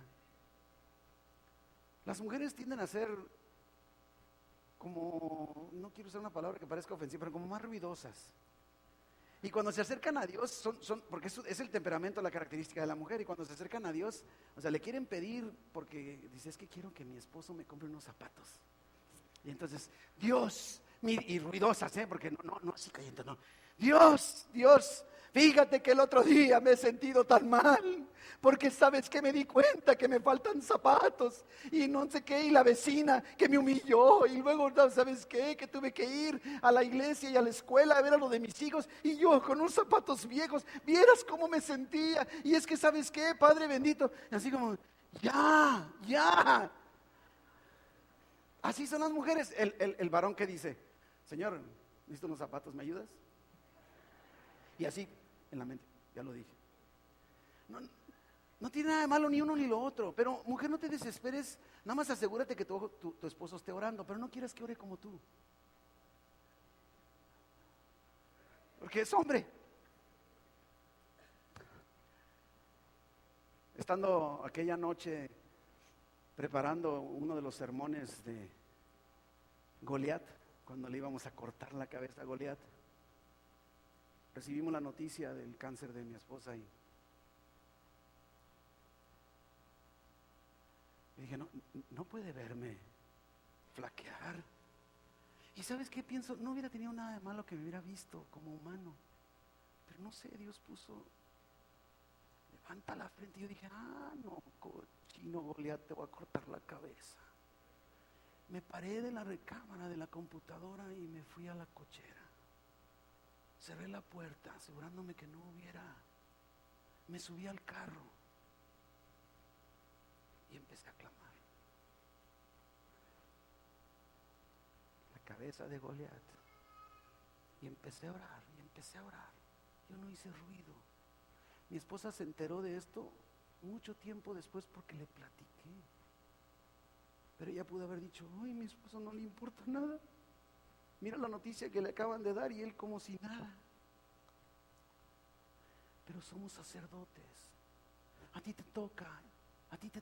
Las mujeres tienden a ser como, no quiero usar una palabra que parezca ofensiva, pero como más ruidosas. Y cuando se acercan a Dios, porque es el temperamento, la característica de la mujer. Y cuando se acercan a Dios, o sea, le quieren pedir porque dice, es que quiero que mi esposo me compre unos zapatos. Y entonces, Dios, y ruidosas, porque no así cayendo, no. Dios, fíjate que el otro día me he sentido tan mal, porque sabes que me di cuenta que me faltan zapatos, y no sé qué, y la vecina que me humilló, y luego, ¿sabes qué? Que tuve que ir a la iglesia y a la escuela a ver a lo de mis hijos, y yo con unos zapatos viejos, vieras cómo me sentía, y es que ¿sabes qué? Padre bendito, y así como, ya. Así son las mujeres. El varón que dice, Señor, necesito unos zapatos, ¿me ayudas? Y así, en la mente, ya lo dije. No tiene nada de malo ni uno ni lo otro. Pero mujer, no te desesperes. Nada más asegúrate que tu esposo esté orando, pero no quieras que ore como tú, porque es hombre. Estando aquella noche preparando uno de los sermones de Goliat, cuando le íbamos a cortar la cabeza a Goliat, recibimos la noticia del cáncer de mi esposa y dije, no puede verme flaquear. Y ¿sabes qué pienso? No hubiera tenido nada de malo que me hubiera visto como humano, pero no sé, Dios puso, levanta la frente, y yo dije, no, cochino Goliat, te voy a cortar la cabeza. Me paré de la recámara de la computadora y me fui a la cochera. Cerré la puerta asegurándome que no hubiera. Me subí al carro y empecé a clamar. La cabeza de Goliat. Y empecé a orar, Yo no hice ruido. Mi esposa se enteró de esto mucho tiempo después porque le platiqué. Pero ella pudo haber dicho, ay, mi esposo no le importa nada. Mira la noticia que le acaban de dar y él como si nada. Pero somos sacerdotes. A ti te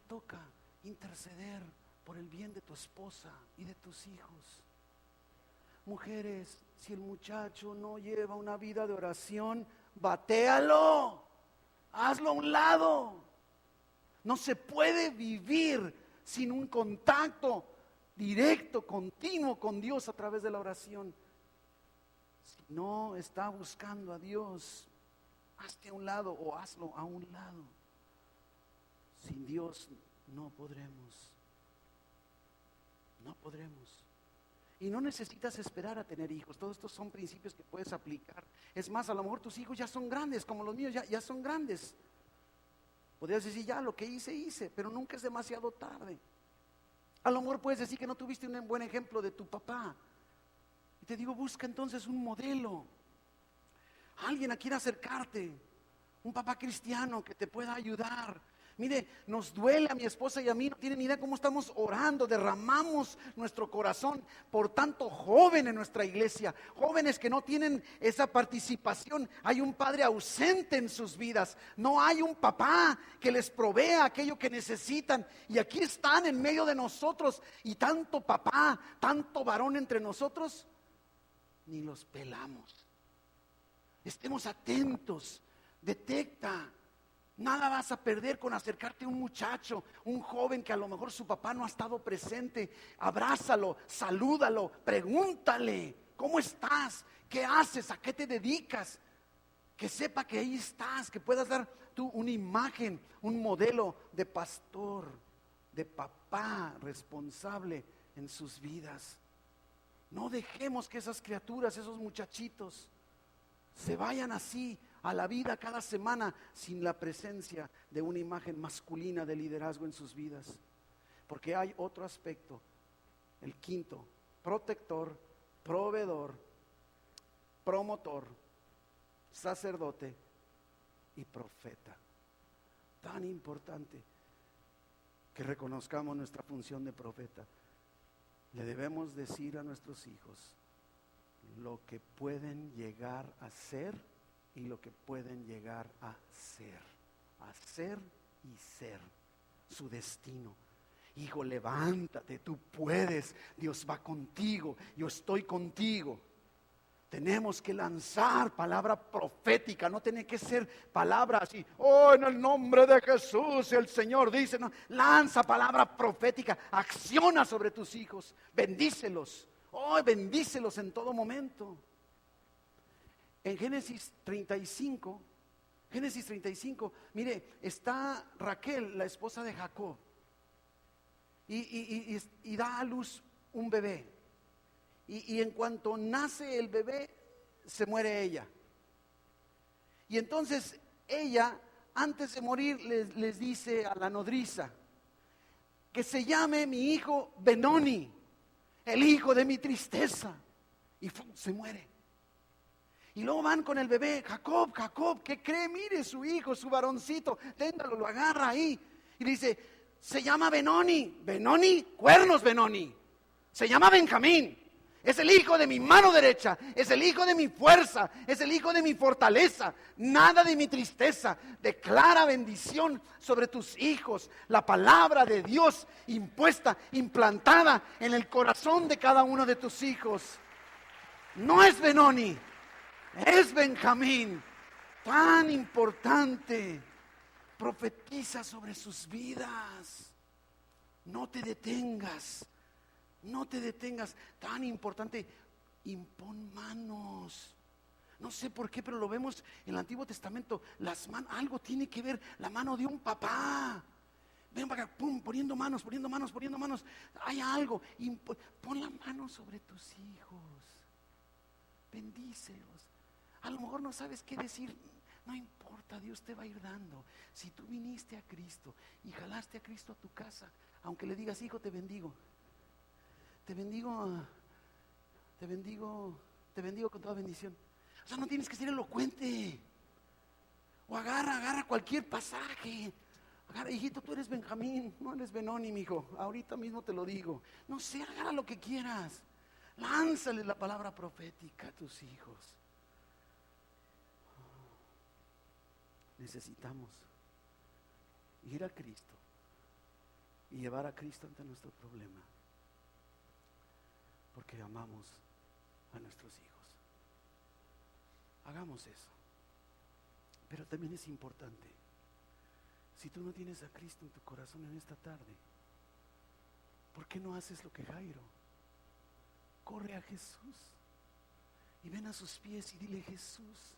toca interceder por el bien de tu esposa y de tus hijos. Mujeres, si el muchacho no lleva una vida de oración, batéalo, hazlo a un lado. No se puede vivir sin un contacto directo, continuo con Dios a través de la oración. Si no está buscando a Dios, hazte a un lado o hazlo a un lado. Sin Dios no podremos. Y no necesitas esperar a tener hijos. Todos estos son principios que puedes aplicar. Es más, a lo mejor tus hijos ya son grandes, como los míos ya son grandes. Podrías decir, ya lo que hice, pero nunca es demasiado tarde. A lo mejor puedes decir que no tuviste un buen ejemplo de tu papá. Y te digo, busca entonces un modelo. Alguien a quien acercarte. Un papá cristiano que te pueda ayudar. Mire, nos duele a mi esposa y a mí, no tienen ni idea cómo estamos orando, derramamos nuestro corazón por tanto joven en nuestra iglesia, jóvenes que no tienen esa participación. Hay un padre ausente en sus vidas, no hay un papá que les provea aquello que necesitan, y aquí están en medio de nosotros, y tanto papá, tanto varón entre nosotros, ni los pelamos. Estemos atentos, detecta. Nada vas a perder con acercarte a un muchacho, un joven que a lo mejor su papá no ha estado presente. Abrázalo, salúdalo, pregúntale, ¿cómo estás? ¿Qué haces? ¿A qué te dedicas? Que sepa que ahí estás, que puedas dar tú una imagen, un modelo de pastor, de papá responsable en sus vidas. No dejemos que esas criaturas, esos muchachitos, se vayan así a la vida cada semana sin la presencia de una imagen masculina de liderazgo en sus vidas. Porque hay otro aspecto, el quinto: protector, proveedor, promotor, sacerdote y profeta. Tan importante que reconozcamos nuestra función de profeta. Le debemos decir a nuestros hijos lo que pueden llegar a ser y lo que pueden llegar a ser. Hacer y ser su destino. Hijo, levántate, tú puedes, Dios va contigo, yo estoy contigo. Tenemos que lanzar palabra profética, no tiene que ser palabra así, oh, en el nombre de Jesús el Señor dice, no, lanza palabra profética, acciona sobre tus hijos, bendícelos, oh, bendícelos en todo momento. En Génesis 35, mire, está Raquel, la esposa de Jacob, y da a luz un bebé. Y en cuanto nace el bebé, se muere ella. Y entonces ella, antes de morir, les dice a la nodriza, que se llame mi hijo Benoni, el hijo de mi tristeza. Y se muere. Y luego van con el bebé, Jacob, ¿qué cree? Mire su hijo, su varoncito, téngalo, lo agarra ahí. Y dice, se llama Benoni, cuernos Benoni. Se llama Benjamín. Es el hijo de mi mano derecha, es el hijo de mi fuerza, es el hijo de mi fortaleza, nada de mi tristeza. Declara bendición sobre tus hijos, la palabra de Dios impuesta, implantada en el corazón de cada uno de tus hijos. No es Benoni, es Benjamín, tan importante. Profetiza sobre sus vidas, no te detengas. No te detengas, tan importante, impon manos. No sé por qué, pero lo vemos en el Antiguo Testamento, las manos, algo tiene que ver la mano de un papá. Ven para acá, pum, poniendo manos. Hay algo, pon la mano sobre tus hijos. Bendícelos. A lo mejor no sabes qué decir, no importa, Dios te va a ir dando. Si tú viniste a Cristo y jalaste a Cristo a tu casa, aunque le digas, hijo, te bendigo. Te bendigo con toda bendición. O sea, no tienes que ser elocuente. O agarra cualquier pasaje. Agarra, hijito, tú eres Benjamín, no eres Benoni, mijo. Ahorita mismo te lo digo. No sé, agarra lo que quieras. Lánzale la palabra profética a tus hijos. Necesitamos ir a Cristo y llevar a Cristo ante nuestro problema. Porque amamos a nuestros hijos. Hagamos eso. Pero también es importante, si tú no tienes a Cristo en tu corazón en esta tarde, ¿por qué no haces lo que Jairo? Corre a Jesús y ven a sus pies y dile, Jesús,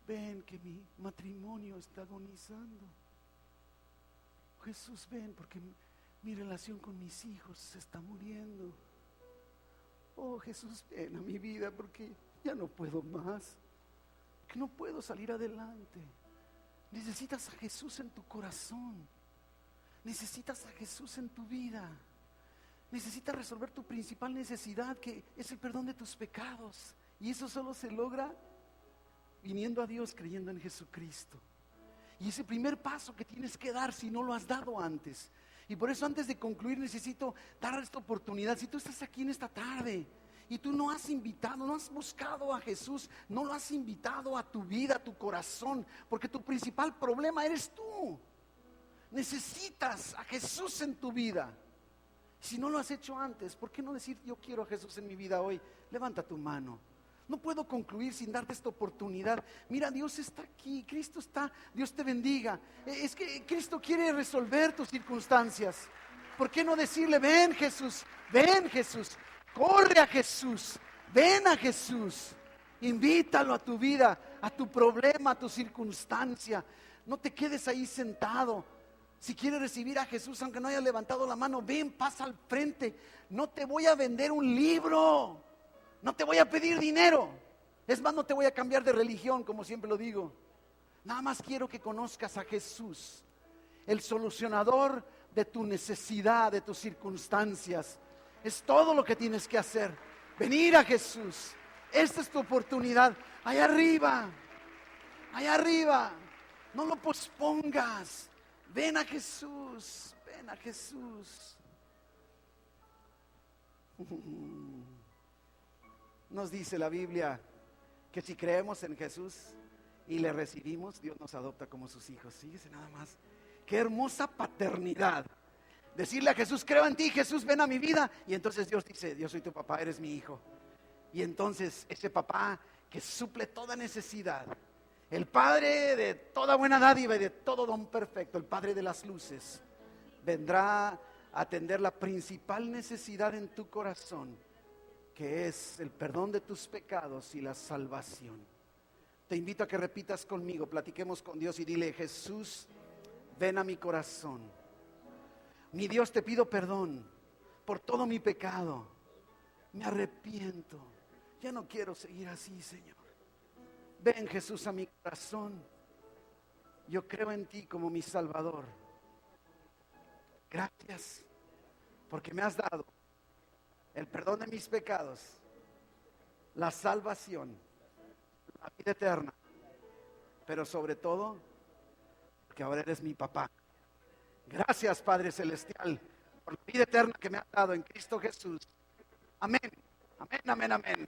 ven que mi matrimonio está agonizando. Jesús, ven porque mi relación con mis hijos se está muriendo. Oh, Jesús, ven a mi vida porque ya no puedo más, que no puedo salir adelante. Necesitas a Jesús en tu corazón, necesitas a Jesús en tu vida, necesitas resolver tu principal necesidad, que es el perdón de tus pecados, y eso solo se logra viniendo a Dios, creyendo en Jesucristo. Y ese primer paso que tienes que dar si no lo has dado antes. Y por eso, antes de concluir, necesito dar esta oportunidad. Si tú estás aquí en esta tarde y tú no has invitado, no has buscado a Jesús, no lo has invitado a tu vida, a tu corazón, porque tu principal problema eres tú. Necesitas a Jesús en tu vida. Si no lo has hecho antes, ¿por qué no decir, yo quiero a Jesús en mi vida hoy? Levanta tu mano. No puedo concluir sin darte esta oportunidad. Mira, Dios está aquí, Cristo está, Dios te bendiga. Es que Cristo quiere resolver tus circunstancias. ¿Por qué no decirle, ven Jesús, corre a Jesús, ven a Jesús, invítalo a tu vida, a tu problema, a tu circunstancia? No te quedes ahí sentado. Si quieres recibir a Jesús, aunque no hayas levantado la mano, ven, pasa al frente. No te voy a vender un libro, no te voy a pedir dinero. Es más, no te voy a cambiar de religión, como siempre lo digo. Nada más quiero que conozcas a Jesús, el solucionador de tu necesidad, de tus circunstancias. Es todo lo que tienes que hacer. Venir a Jesús. Esta es tu oportunidad. Allá arriba. No lo pospongas. Ven a Jesús, ven a Jesús. Nos dice la Biblia que si creemos en Jesús y le recibimos, Dios nos adopta como sus hijos. Fíjese nada más. Qué hermosa paternidad. Decirle a Jesús, creo en ti, Jesús, ven a mi vida. Y entonces Dios dice, yo soy tu papá, eres mi hijo. Y entonces ese papá que suple toda necesidad, el Padre de toda buena dádiva y de todo don perfecto, el Padre de las luces, vendrá a atender la principal necesidad en tu corazón, que es el perdón de tus pecados y la salvación. Te invito a que repitas conmigo, platiquemos con Dios y dile, Jesús, ven a mi corazón. Mi Dios, te pido perdón por todo mi pecado. Me arrepiento. Ya no quiero seguir así, Señor. Ven, Jesús, a mi corazón. Yo creo en ti como mi Salvador. Gracias porque me has dado el perdón de mis pecados, la salvación, la vida eterna, pero sobre todo porque ahora eres mi papá. Gracias, Padre Celestial, por la vida eterna que me has dado en Cristo Jesús. Amén, amén, amén, amén.